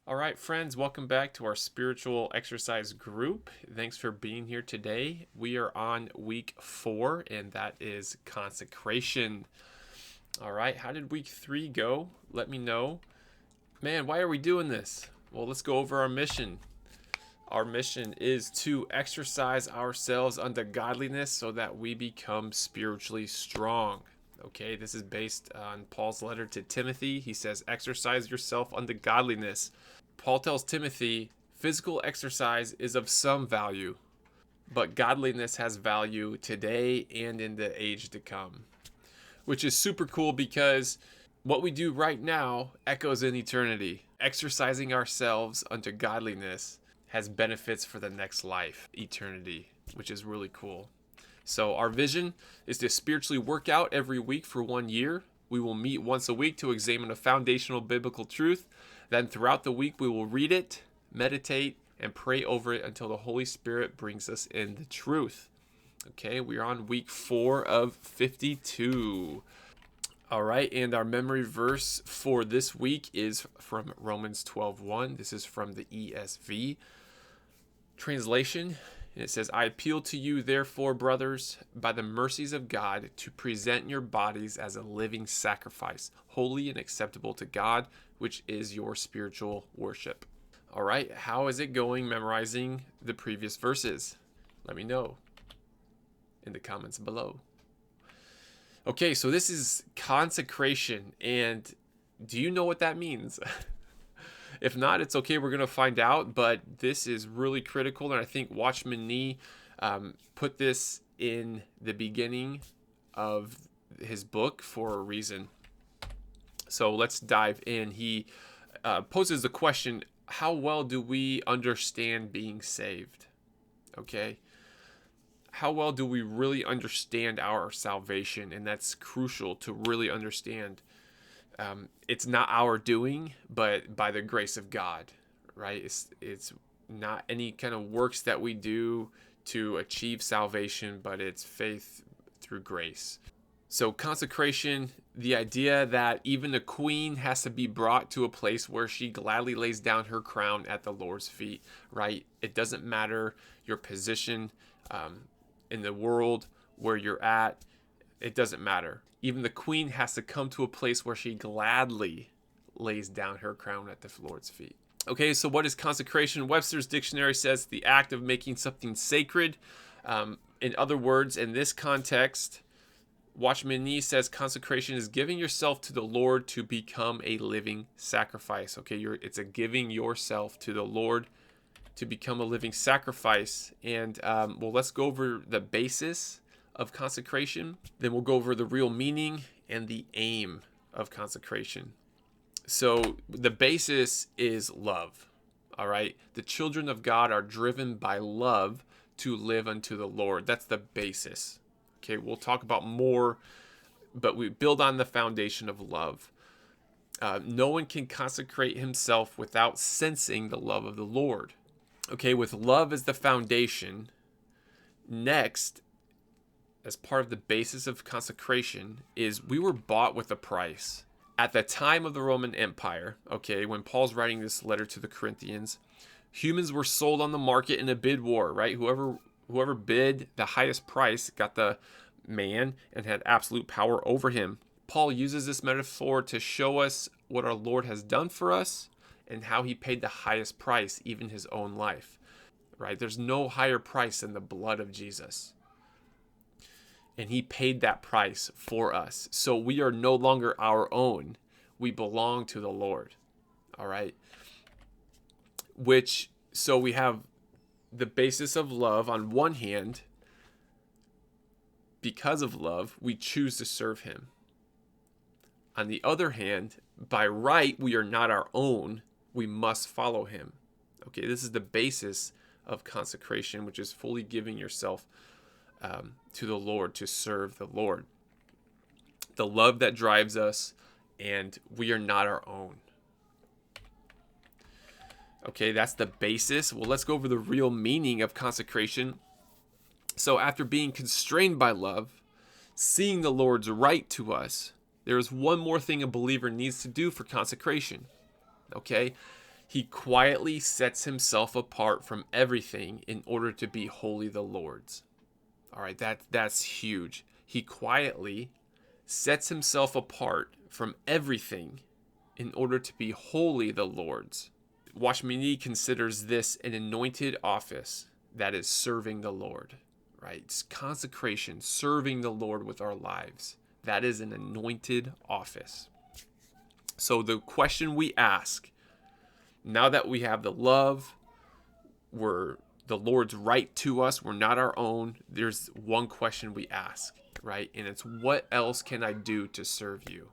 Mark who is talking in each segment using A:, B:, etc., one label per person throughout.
A: All right, friends, welcome back to our spiritual exercise group. Thanks for being here today. We are on week 4, and that is consecration. All right, how did week 3 go? Let me know. Man, why are we doing this? Well, let's go over our mission. Our mission is to exercise ourselves unto godliness so that we become spiritually strong. Okay, this is based on Paul's letter to Timothy. He says, exercise yourself unto godliness. Paul tells Timothy, physical exercise is of some value, but godliness has value today and in the age to come. Which is super cool because what we do right now echoes in eternity. Exercising ourselves unto godliness has benefits for the next life, eternity, which is really cool. So our vision is to spiritually work out every week for 1 year. We will meet once a week to examine a foundational biblical truth. Then throughout the week, we will read it, meditate, and pray over it until the Holy Spirit brings us in the truth. Okay, we are on week 4 of 52. All right, and our memory verse for this week is from Romans 12:1. This is from the ESV translation. And it says, I appeal to you, therefore, brothers, by the mercies of God, to present your bodies as a living sacrifice, holy and acceptable to God, which is your spiritual worship. All right, how is it going memorizing the previous verses? Let me know in the comments below. Okay, so this is consecration, and do you know what that means? If not, it's okay. We're going to find out, but this is really critical, and I think Watchman Nee put this in the beginning of his book for a reason. So let's dive in. He poses the question, how well do we understand being saved? Okay. How well do we really understand our salvation? And that's crucial to really understand. It's not our doing, but by the grace of God, right? It's not any kind of works that we do to achieve salvation, but it's faith through grace. So consecration, the idea that even a queen has to be brought to a place where she gladly lays down her crown at the Lord's feet, right? It doesn't matter your position in the world, where you're at. It doesn't matter. Even the queen has to come to a place where she gladly lays down her crown at the Lord's feet. Okay, so what is consecration? Webster's dictionary says the act of making something sacred. In other words, in this context, Watchman Nee says consecration is giving yourself to the Lord to become a living sacrifice. Okay, it's a giving yourself to the Lord to become a living sacrifice. And well, let's go over the basis of consecration. Then we'll go over the real meaning and the aim of consecration. So the basis is love. All right. The children of God are driven by love to live unto the Lord. That's the basis. Okay. We'll talk about more, but we build on the foundation of love. No one can consecrate himself without sensing the love of the Lord. Okay. With love as the foundation, next, as part of the basis of consecration, is we were bought with a price. At the time of the Roman Empire, okay, when Paul's writing this letter to the Corinthians, humans were sold on the market in a bid war, right? Whoever bid the highest price got the man and had absolute power over him. Paul uses this metaphor to show us what our Lord has done for us and how he paid the highest price, even his own life, right? There's no higher price than the blood of Jesus. And he paid that price for us. So we are no longer our own. We belong to the Lord. All right. So we have the basis of love on one hand. Because of love, we choose to serve him. On the other hand, by right, we are not our own. We must follow him. Okay, this is the basis of consecration, which is fully giving yourself to the Lord, to serve the Lord. The love that drives us, and we are not our own. Okay, that's the basis. Well, let's go over the real meaning of consecration. So after being constrained by love, seeing the Lord's right to us, there is one more thing a believer needs to do for consecration. Okay, He quietly sets himself apart from everything in order to be wholly the Lord's. All right, that's huge. He quietly sets himself apart from everything in order to be wholly the Lord's. Watchman Nee considers this an anointed office that is serving the Lord, right? It's consecration, serving the Lord with our lives. That is an anointed office. So the question we ask, now that we have the love, we're the Lord's right to us, we're not our own, there's one question we ask, right? And it's, what else can I do to serve you?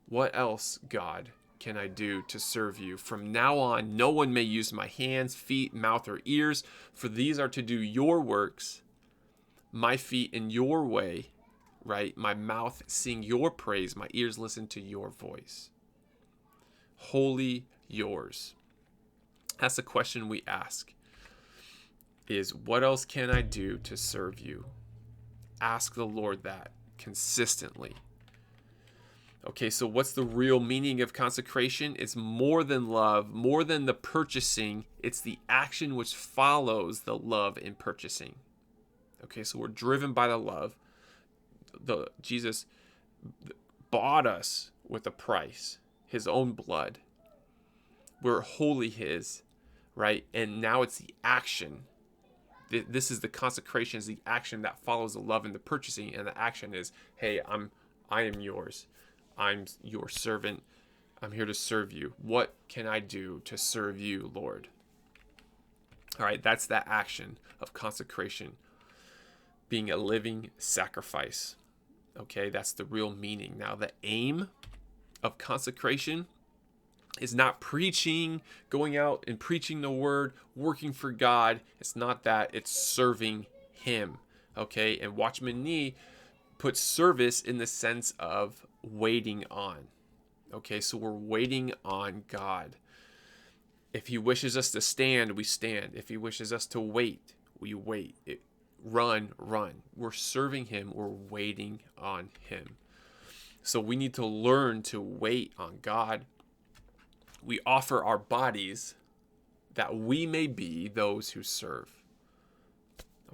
A: What else, God, can I do to serve you? From now on, no one may use my hands, feet, mouth, or ears, for these are to do your works, my feet in your way, right? My mouth sing your praise, my ears listen to your voice. Wholly yours. That's the question we ask, is what else can I do to serve you? Ask the Lord that consistently. Okay, so what's the real meaning of consecration? It's more than love, more than the purchasing. It's the action which follows the love in purchasing. Okay, so we're driven by the love. Jesus bought us with a price, his own blood. We're wholly his, right? And now it's the action. This is the consecration, is the action that follows the love and the purchasing. And the action is, hey, I am yours. I'm your servant. I'm here to serve you. What can I do to serve you, Lord? All right, that's that action of consecration, being a living sacrifice. Okay, that's the real meaning. Now, the aim of consecration is not preaching, going out and preaching the word, working for God. It's not that. It's serving him. Okay, and Watchman Nee puts service in the sense of waiting on. Okay, so we're waiting on God. If he wishes us to stand, we stand. If he wishes us to wait, we wait. Run. We're serving him. We're waiting on him. So we need to learn to wait on God. We offer our bodies that we may be those who serve.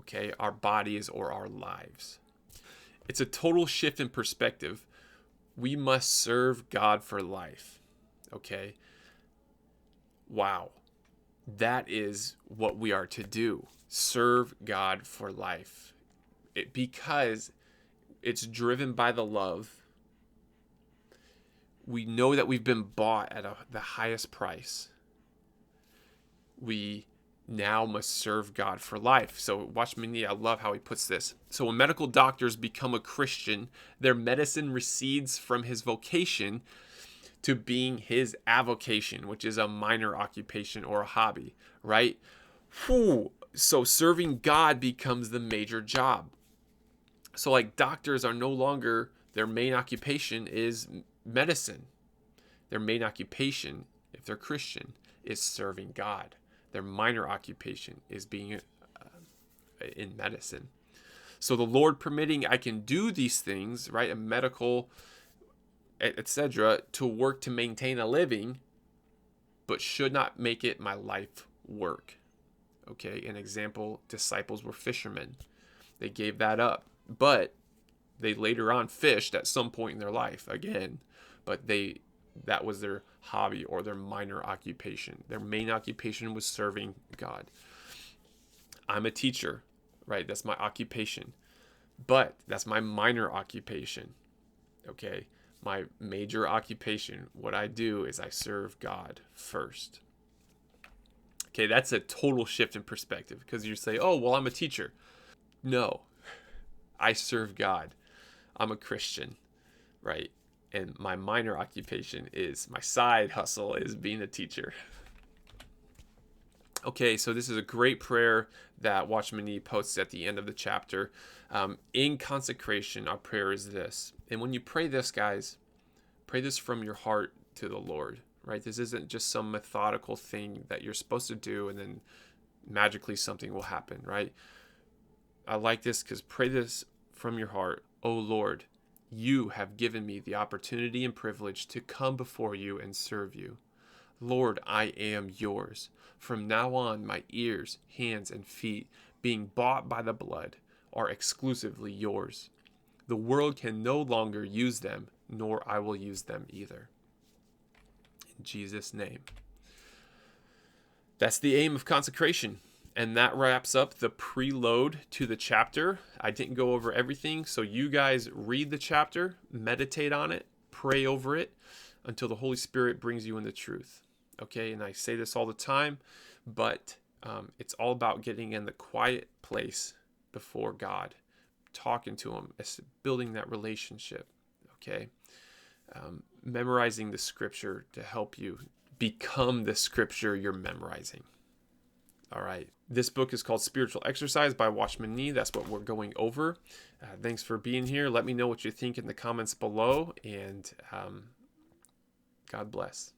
A: Okay, our bodies or our lives. It's a total shift in perspective. We must serve God for life. Okay? Wow. That is what we are to do. Serve God for life. Because it's driven by the love. We know that we've been bought at the highest price. We now must serve God for life. So Watchman Nee, I love how he puts this. So when medical doctors become a Christian, their medicine recedes from his vocation to being his avocation, which is a minor occupation or a hobby, right? Whew. So serving God becomes the major job. So like doctors are no longer, their main occupation is medicine. Their main occupation, if they're Christian, is serving God. Their minor occupation is being in medicine. So the Lord permitting, I can do these things, right? A medical, etc., to work to maintain a living, but should not make it my life work. Okay, an example, disciples were fishermen. They gave that up, but they later on fished at some point in their life again, but that was their hobby or their minor occupation. Their main occupation was serving God. I'm a teacher, right? That's my occupation, but that's my minor occupation. Okay, my major occupation, what I do is I serve God first. Okay, that's a total shift in perspective, because you say, oh, well, I'm a teacher. No, I serve God. I'm a Christian, right? And my minor occupation is, my side hustle is being a teacher. Okay, so this is a great prayer that Watchman Nee posts at the end of the chapter. In consecration, our prayer is this. And when you pray this, guys, pray this from your heart to the Lord, right? This isn't just some methodical thing that you're supposed to do and then magically something will happen, right? I like this because pray this from your heart. Oh Lord, you have given me the opportunity and privilege to come before you and serve you. Lord, I am yours. From now on, my ears, hands, and feet, being bought by the blood, are exclusively yours. The world can no longer use them, nor I will use them either. In Jesus' name. That's the aim of consecration. And that wraps up the preload to the chapter. I didn't go over everything, so you guys read the chapter, meditate on it, pray over it until the Holy Spirit brings you into truth. Okay, and I say this all the time, but it's all about getting in the quiet place before God, talking to Him, building that relationship. Okay, memorizing the Scripture to help you become the Scripture you're memorizing. All right. This book is called Spiritual Exercise by Watchman Nee. That's what we're going over. Thanks for being here. Let me know what you think in the comments below, and God bless.